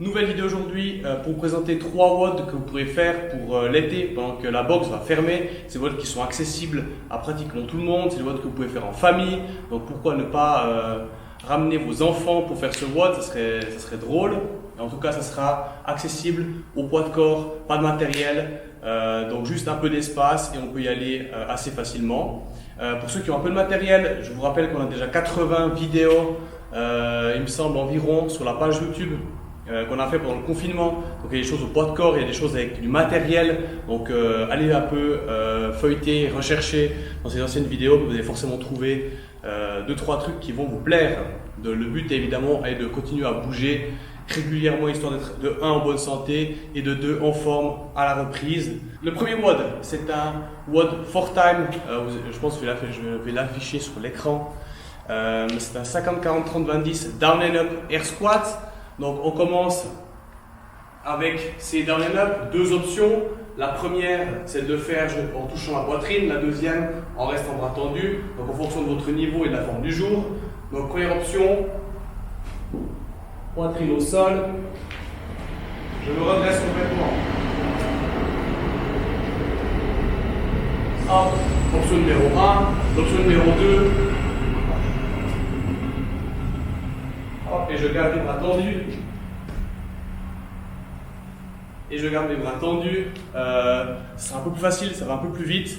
Nouvelle vidéo aujourd'hui pour vous présenter 3 WOD que vous pourrez faire pour l'été pendant que la boxe va fermer. C'est des WOD qui sont accessibles à pratiquement tout le monde. C'est des WOD que vous pouvez faire en famille. Donc pourquoi ne pas ramener vos enfants pour faire ce WOD, ça serait drôle. Et en tout cas, ça sera accessible au poids de corps, pas de matériel, donc juste un peu d'espace et on peut y aller assez facilement. Pour ceux qui ont un peu de matériel, je vous rappelle qu'on a déjà 80 vidéos, il me semble environ, sur la page YouTube qu'on a fait pendant le confinement. Donc il y a des choses au poids de corps, il y a des choses avec du matériel. Donc allez un peu feuilleter, rechercher dans ces anciennes vidéos, vous allez forcément trouver 2-3 trucs qui vont vous plaire. Le but évidemment est de continuer à bouger régulièrement histoire d'être de 1 en bonne santé et de 2 en forme à la reprise. Le premier WOD, c'est un WOD 4Time, je pense que je vais l'afficher sur l'écran. C'est un 50-40-30-20-10 down and up air squat. Donc on commence avec ces down and up, 2 options. La première, c'est de le faire en touchant la poitrine. La deuxième, en restant bras tendus. Donc en fonction de votre niveau et de la forme du jour. Donc première option, poitrine au sol. Je me redresse complètement. Hop, option numéro 1, option numéro 2. Hop, et je garde les bras tendus. Et je garde les bras tendus. C'est un peu plus facile, ça va un peu plus vite.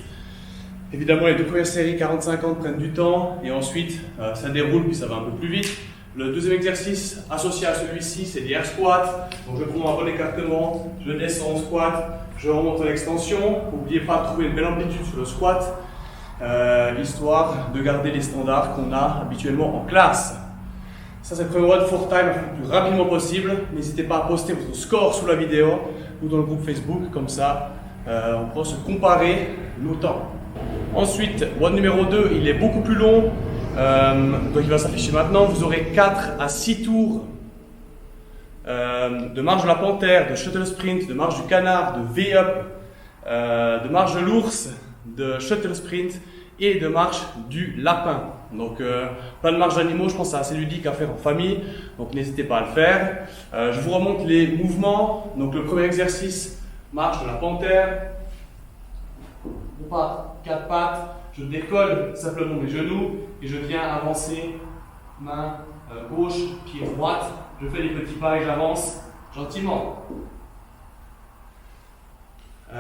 Évidemment, les 2 premières séries 40-50 prennent du temps. Et ensuite, ça déroule, puis ça va un peu plus vite. Le deuxième exercice associé à celui-ci, c'est des air squats. Donc je prends un bon écartement, je descends en squat, je remonte en extension. N'oubliez pas de trouver une belle amplitude sur le squat, histoire de garder les standards qu'on a habituellement en classe. Ça, c'est le premier WOD 4Time le plus rapidement possible. N'hésitez pas à poster votre score sous la vidéo ou dans le groupe Facebook, comme ça on pourra se comparer nos temps. Ensuite, WOD numéro 2, il est beaucoup plus long. Donc il va s'afficher maintenant. Vous aurez 4 à 6 tours de marche de la panthère, de shuttle sprint, de marche du canard, de V-up, de marche de l'ours, de shuttle sprint et de marche du lapin. Donc plein de marches d'animaux, je pense que c'est assez ludique à faire en famille, donc n'hésitez pas à le faire. Je vous remonte les mouvements. Donc le premier exercice, marche de la panthère. On part 4 pattes. Je décolle simplement mes genoux et je viens avancer main gauche, pied droite. Je fais des petits pas et j'avance gentiment.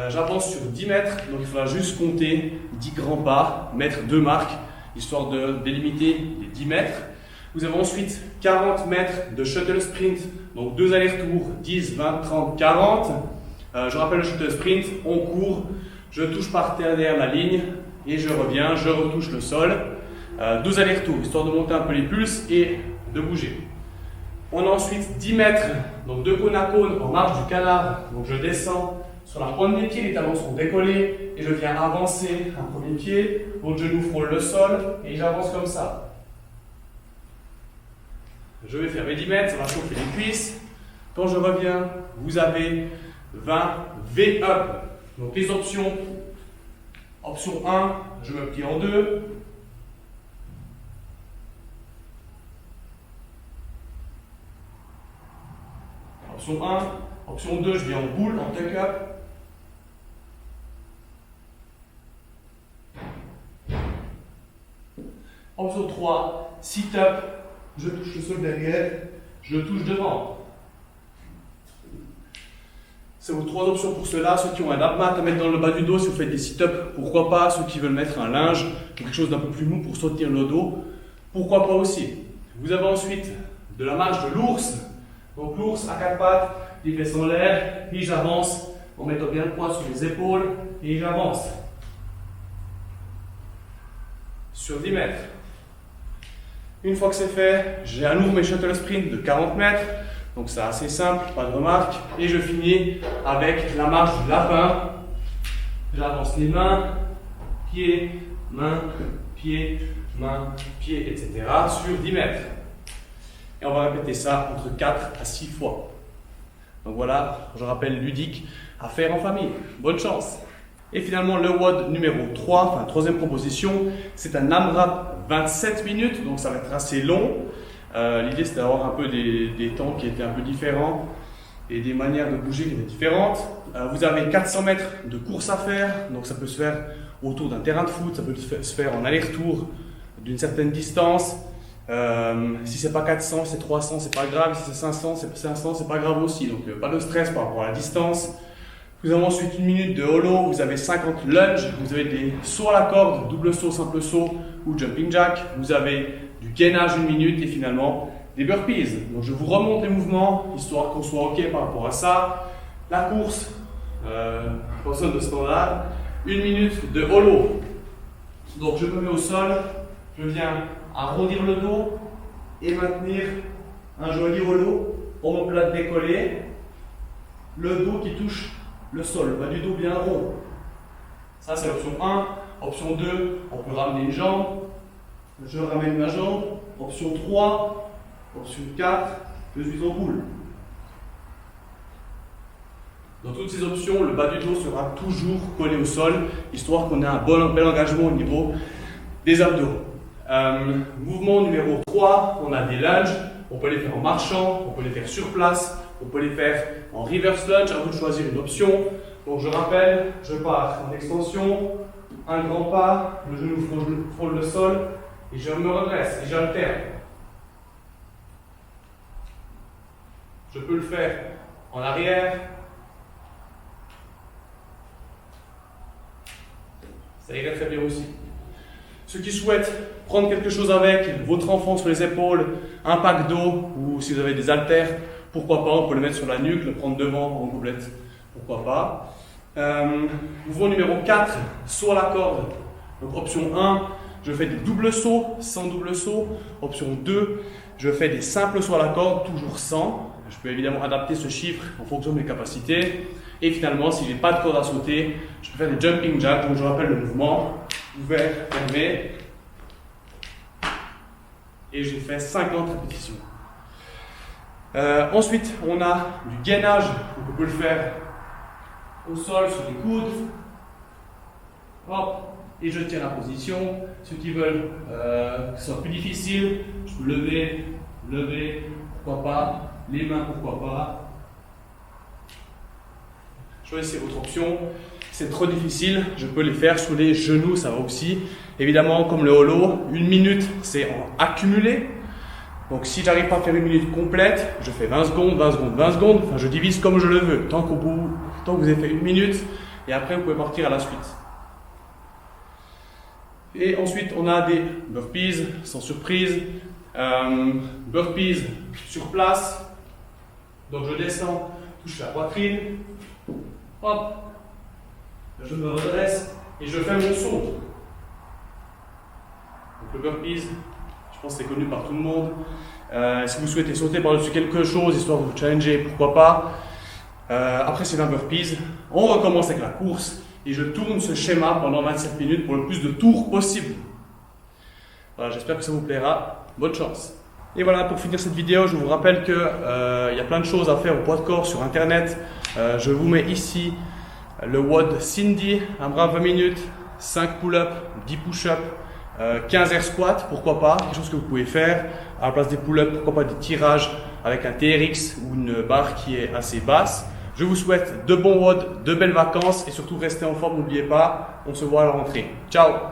J'avance sur 10 mètres, donc il faudra juste compter 10 grands pas, mettre 2 marques, histoire de délimiter les 10 mètres. Vous avez ensuite 40 mètres de shuttle sprint, donc 2 allers-retours, 10, 20, 30, 40. Je rappelle le shuttle sprint, on court, je touche par terre derrière la ligne. Et je reviens, je retouche le sol. 2 allers-retours, histoire de monter un peu les pulses et de bouger. On a ensuite 10 mètres, donc de cône à cône en marche du canard. Donc je descends sur la pointe des pieds, les talons sont décollés. Et je viens avancer un premier pied, l'autre genou frôle le sol et j'avance comme ça. Je vais faire mes 10 mètres, ça va chauffer les cuisses. Quand je reviens, vous avez 20 V-up. Donc les options. Option 1, je me plie en 2. Option 1. Option 2, je viens en boule, en tuck-up. Option 3, sit-up. Je touche le sol derrière, je touche devant. C'est vos 3 options pour cela. Ceux qui ont un abmat à mettre dans le bas du dos, si vous faites des sit-ups, pourquoi pas. Ceux qui veulent mettre un linge, quelque chose d'un peu plus mou pour soutenir le dos, pourquoi pas aussi. Vous avez ensuite de la marche de l'ours. Donc l'ours à 4 pattes, les fesses en l'air, puis j'avance en mettant bien le poids sur les épaules et j'avance. Sur 10 mètres. Une fois que c'est fait, j'ai à nouveau mes shuttle sprint de 40 mètres. Donc c'est assez simple, pas de remarques. Et je finis avec la marche du lapin. J'avance les mains, pieds, mains, pieds, mains, pieds, etc. sur 10 mètres. Et on va répéter ça entre 4 à 6 fois. Donc voilà, je rappelle, ludique à faire en famille. Bonne chance! Et finalement, le WOD numéro 3, enfin troisième proposition, c'est un AMRAP 27 minutes, donc ça va être assez long. L'idée c'était d'avoir un peu des temps qui étaient un peu différents. et des manières de bouger qui étaient différentes. Vous avez 400 mètres de course à faire, donc ça peut se faire autour d'un terrain de foot, ça peut se faire en aller-retour d'une certaine distance. Si c'est pas 400, c'est 300, c'est pas grave. Si c'est 500, c'est pas grave aussi. Donc pas de stress par rapport à la distance. Vous avez ensuite 1 minute de holo, vous avez 50 lunges, vous avez des sauts à la corde, double saut, simple saut ou jumping jack. Vous avez du gainage 1 minute et finalement des burpees. Donc je vous remonte les mouvements, histoire qu'on soit OK par rapport à ça. La course, personne de standard, 1 minute de holo. Donc je me mets au sol, je viens arrondir le dos et maintenir un joli holo, omoplate décollée, le dos qui touche le sol, bas du dos bien rond. Ça c'est option 1. Option 2, on peut ramener une jambe, je ramène ma jambe. Option 3, option 4, je suis en boule. Dans toutes ces options, le bas du dos sera toujours collé au sol, histoire qu'on ait un bel engagement au niveau des abdos. Mouvement numéro 3, on a des lunges. On peut les faire en marchant, on peut les faire sur place, on peut les faire en reverse lunge, à vous de choisir une option. Donc je rappelle, je pars en extension, un grand pas, le genou frôle le sol et je me redresse et j'alterne. Je peux le faire en arrière. Ça irait très bien aussi. Ceux qui souhaitent prendre quelque chose avec, votre enfant sur les épaules, un pack d'eau ou si vous avez des haltères, pourquoi pas, on peut le mettre sur la nuque, le prendre devant en goubelette, pourquoi pas. Mouvement numéro 4, saut à la corde. Donc option 1, je fais des doubles sauts, sans double saut. Option 2, je fais des simples sauts à la corde, toujours sans. Je peux évidemment adapter ce chiffre en fonction de mes capacités. Et finalement, si je n'ai pas de corde à sauter, je peux faire des jumping jacks. Donc je rappelle le mouvement, ouvert, fermé. Et j'ai fait 50 répétitions. Ensuite, on a du gainage. Donc on peut le faire au sol, sur les coudes. Hop, et je tiens la position. Ceux qui veulent que ce soit plus difficile, je peux lever, pourquoi pas. Les mains, pourquoi pas. Choisissez votre option. C'est trop difficile, je peux les faire sur les genoux, ça va aussi. Évidemment, comme le holo, 1 minute, c'est en accumulé. Donc si j'arrive pas à faire 1 minute complète, je fais 20 secondes, 20 secondes, 20 secondes. Enfin, je divise comme je le veux, tant que vous avez fait 1 minute. Et après, vous pouvez partir à la suite. Et ensuite, on a des burpees, sans surprise. Burpees sur place. Donc je descends, touche la poitrine. Hop. Je me redresse et je fais mon saut. Donc le burpees, je pense que c'est connu par tout le monde. Si vous souhaitez sauter par-dessus quelque chose, histoire de vous challenger, pourquoi pas. Après c'est un burpees. On recommence avec la course et je tourne ce schéma pendant 27 minutes pour le plus de tours possible. Voilà, j'espère que ça vous plaira. Bonne chance. Et voilà, pour finir cette vidéo, je vous rappelle qu'il y a plein de choses à faire au poids de corps sur internet. Je vous mets ici le WOD Cindy, un bras 20 minutes, 5 pull-ups, 10 push-ups, 15 air squats, pourquoi pas, quelque chose que vous pouvez faire. À la place des pull-ups, pourquoi pas des tirages avec un TRX ou une barre qui est assez basse. Je vous souhaite de bons WOD, de belles vacances et surtout restez en forme, n'oubliez pas, on se voit à la rentrée. Ciao!